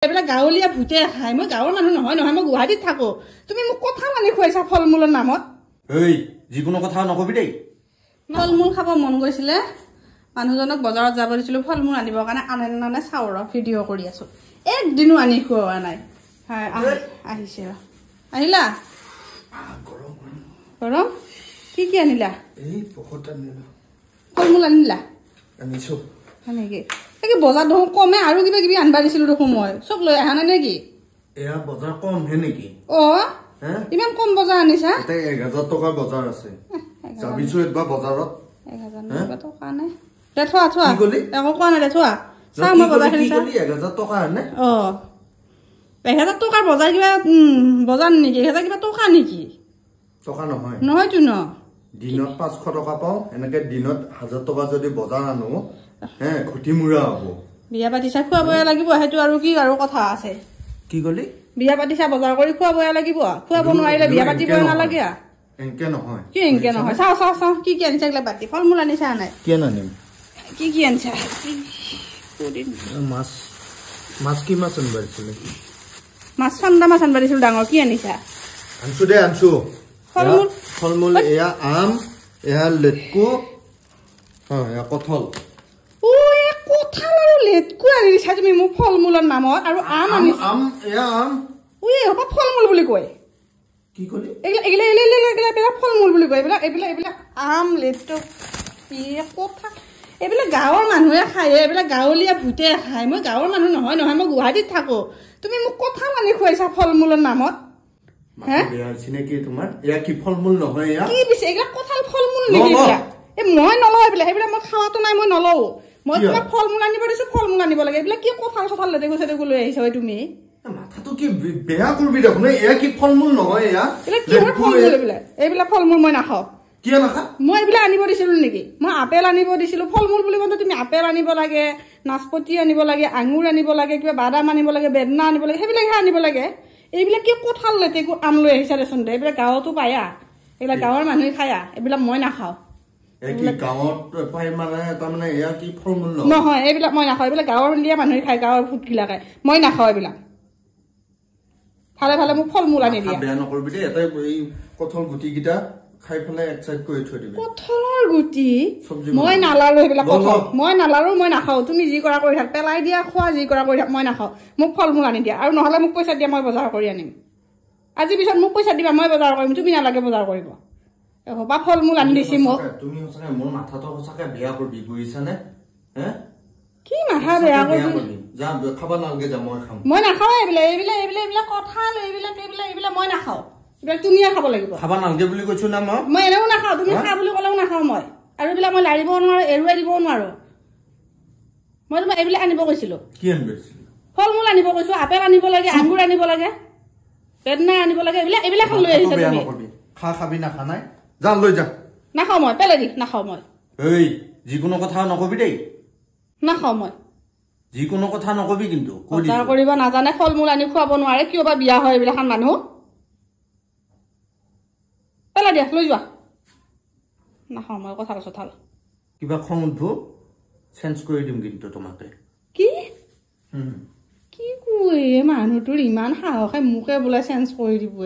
এবেলা গাঁৱলীয়া ভূতে খাই মই গাঁৱৰ মানুহ নহয় নহয় মই গুৱাহাটীত থাকো তুমি মোক কথা মানি খুৱাইছা ফল মূলৰ নামত এই যিকোনো কথা নকবি দেই ফল মূল খাব মন গৈছিলে মানুহজনক বজাৰত যাব দিছিলো ফল মূল আনিবৰ কাৰণে আনে চাউৰ ভিডিঅ' কৰি আছো একদিনো আনি খুওৱা নাই হয় আহিছে আহিলা গৰম কি কি আনিলা এই পকত আনিলো ফল মূল আনিলা আনিছো নেকি এই বজাৰ দেখোন কমে আৰু কিবা কিবি আনবা দিছিলো দেখোন মই চব লৈ আহা নাই নেকি এয়া বজাৰ কম হে নেকি ইমান কম বজাৰ আনিছা এতে 1000 টকা বজাৰ আছে যাবিছো একবাৰ বজাৰত 1000 টকা নাই দে থোৱা একো কোৱা নাই দে থোৱা চাও মই বজাৰ কি কলি 1000 টকা আনে 1000 টকাৰ বজাৰ কিবা বজাৰ নেকি 1000 কিবা টকা নেকি টকা নহয় নহয়তো ন দিনত 500 টকা পাও এনেকে দিনত 1000 টকা যদি বজাৰ আনো খুটি মুৰা হ'ব বিয়া পাতিছা খুৱাবই লাগিব হেতু আৰু কি আৰু কথা আছে কি কলি বিয়া পাতিছা বজাৰ কৰি খুৱাবই লাগিব খুৱাব নোৱাৰিলে বিয়া পাতিবই নালাগে এনকে নহয় কি এনকে নহয় চাও কি কি আনিছা গলা বাতি ফল মূল আনিছা নাই কি আনিম কি আনিছা মাছ কি মাছ আনবাৰিছিলে মাছ ঠাণ্ডা মাছ আনবাৰিছিল ডাঙৰ কি আনিছা আনছো ফল মূল এয়া আম এয়া লেটকু এয়া কঁঠাল কঁঠাল আৰু লেটকু আনিছা তুমি মোক ফল মূলৰ নামত আৰু আম আনিছা এয়া আম ফল মূল বুলি কয় কি কলি এইবিলাক ফল মূল বুলি কয় এইবিলাক আম লেটকু কঁঠাল এইবিলাক গাঁৱৰ মানুহে খায় এইবিলাক গাঁৱলীয়া ভূতে খায় মই গাঁৱৰ মানুহ নহয় নহয় মই গুৱাহাটীত থাকো তুমি মোক কঁঠাল আনি খুৱাইছা ফল মূলৰ নামত চিনাকি তোমাৰ এয়া কি ফল মূল নহয় এয়া কি পিছে এইবিলাক কঁঠাল ফল মূল নেকি মই নলওঁ এইবিলাক মই খাওয়াতো নাই মই নলওঁ মই তোমাক ফল মূল আনিব দিছো ফল মূল আনিব লাগে এইবিলাক কি কঁঠাল চঠাল লেটেকু লৈ আহিছা তুমি মাথাটো কি বেয়া কৰবি দেখোন এয়া কি ফল মূল নহয় এয়া এইবিলাক ফল মূল মই নাখাওঁ কিয় নাখা মই এইবিলাক আনিব দিছিলো নেকি মই আপেল আনিব দিছিলো ফল মূল বুলি কওঁতে তুমি আপেল আনিব লাগে নাচপতি আনিব লাগে আঙুৰ আনিব লাগে কিবা বাদাম আনিব লাগে বেদনা আনিব লাগে সেইবিলাকহে আনিব লাগে এইবিলাক কি কঁঠাল লেটেকু আম লৈ আহিছা দেচোন দে এইবিলাক গাঁৱতো পায়া এইবিলাক গাঁৱৰ মানুহে খায়া এইবিলাক মই নাখাওঁ নহয় এইবিলাক মই নাখাওঁ এইবিলাক গাঁৱৰ দিয়া মানুহে খায় গাঁৱৰ ভূতগিলাকে মই নাখাওঁ এইবিলাক ভালে ভালে মোক ফল মূল আনি দিয়া বেয়া নকৰিবি দেই এটাই কঁঠাল গুটিকেইটা খাই পেলাই এক সাইড কৰি থৈ দিবি কঁঠালৰ গুটি মই নালাৰো এইবিলাক কঁঠাল মই নালাৰো মই নাখাওঁ তুমি যি কৰা কৰি থাক পেলাই দিয়া খোৱা যি কৰা কৰি থাক মই নাখাওঁ মোক ফল মূল আনি দিয়া আৰু নহ'লে মোক পইচা দিয়া মই বজাৰ কৰি আনিম আজি পিছত মোক পইচা দিবা মই বজাৰ কৰিম তুমি নালাগে বজাৰ কৰিব বা ফল মূল আনি দিছি মোক তুমি সঁচাকে মোৰ মাথাটো সঁচাকে বেয়া কৰিবি বুজিছানে কি মাথা বেয়া কৰিবি যা খাব নালাগে যা মই খাম মই নাখাওঁ এইবিলাক কঁঠাল এইবিলাক মই নাখাওঁ এইবিলাক তুমিয়ে খাব লাগিব খাব নালাগে বুলি কৈছো না মই এনেও নাখাওঁ তুমি খা বুলি ক'লেও নাখাওঁ মই আৰু এইবিলাক মই লাৰিবও নোৱাৰো এৰুৱাই দিবও নোৱাৰো মই তোমাক এইবিলাক আনিব কৈছিলো কি আনিছিলো ফল মূল আনিব কৈছো আপেল আনিব লাগে আঙুৰ আনিব লাগে বেদনা আনিব লাগে এইবিলাক লৈ আহিছা তুমি খাবি না খা নাই যা লৈ যা নাখাওঁ মই পেলাই দি নাখাওঁ মই এই যিকোনো কথা নকবি দেই নাখাওঁ মই যিকোনো কথা নকবি কিন্তু বজাৰ কৰিব নাজানে ফল মূল আনি খুৱাব নোৱাৰে কিয় বা বিয়া হয় এইবিলাক মানুহ পেলাই দিয়া লৈ যোৱা নাখাওঁ মই কথা চঠাল কিবা খং উঠব চেঞ্জ কৰি দিম কিন্তু তোমাকে কি কি কয় মানুহটোৰ ইমান সাহসে মোকে বোলে চেঞ্জ কৰি দিব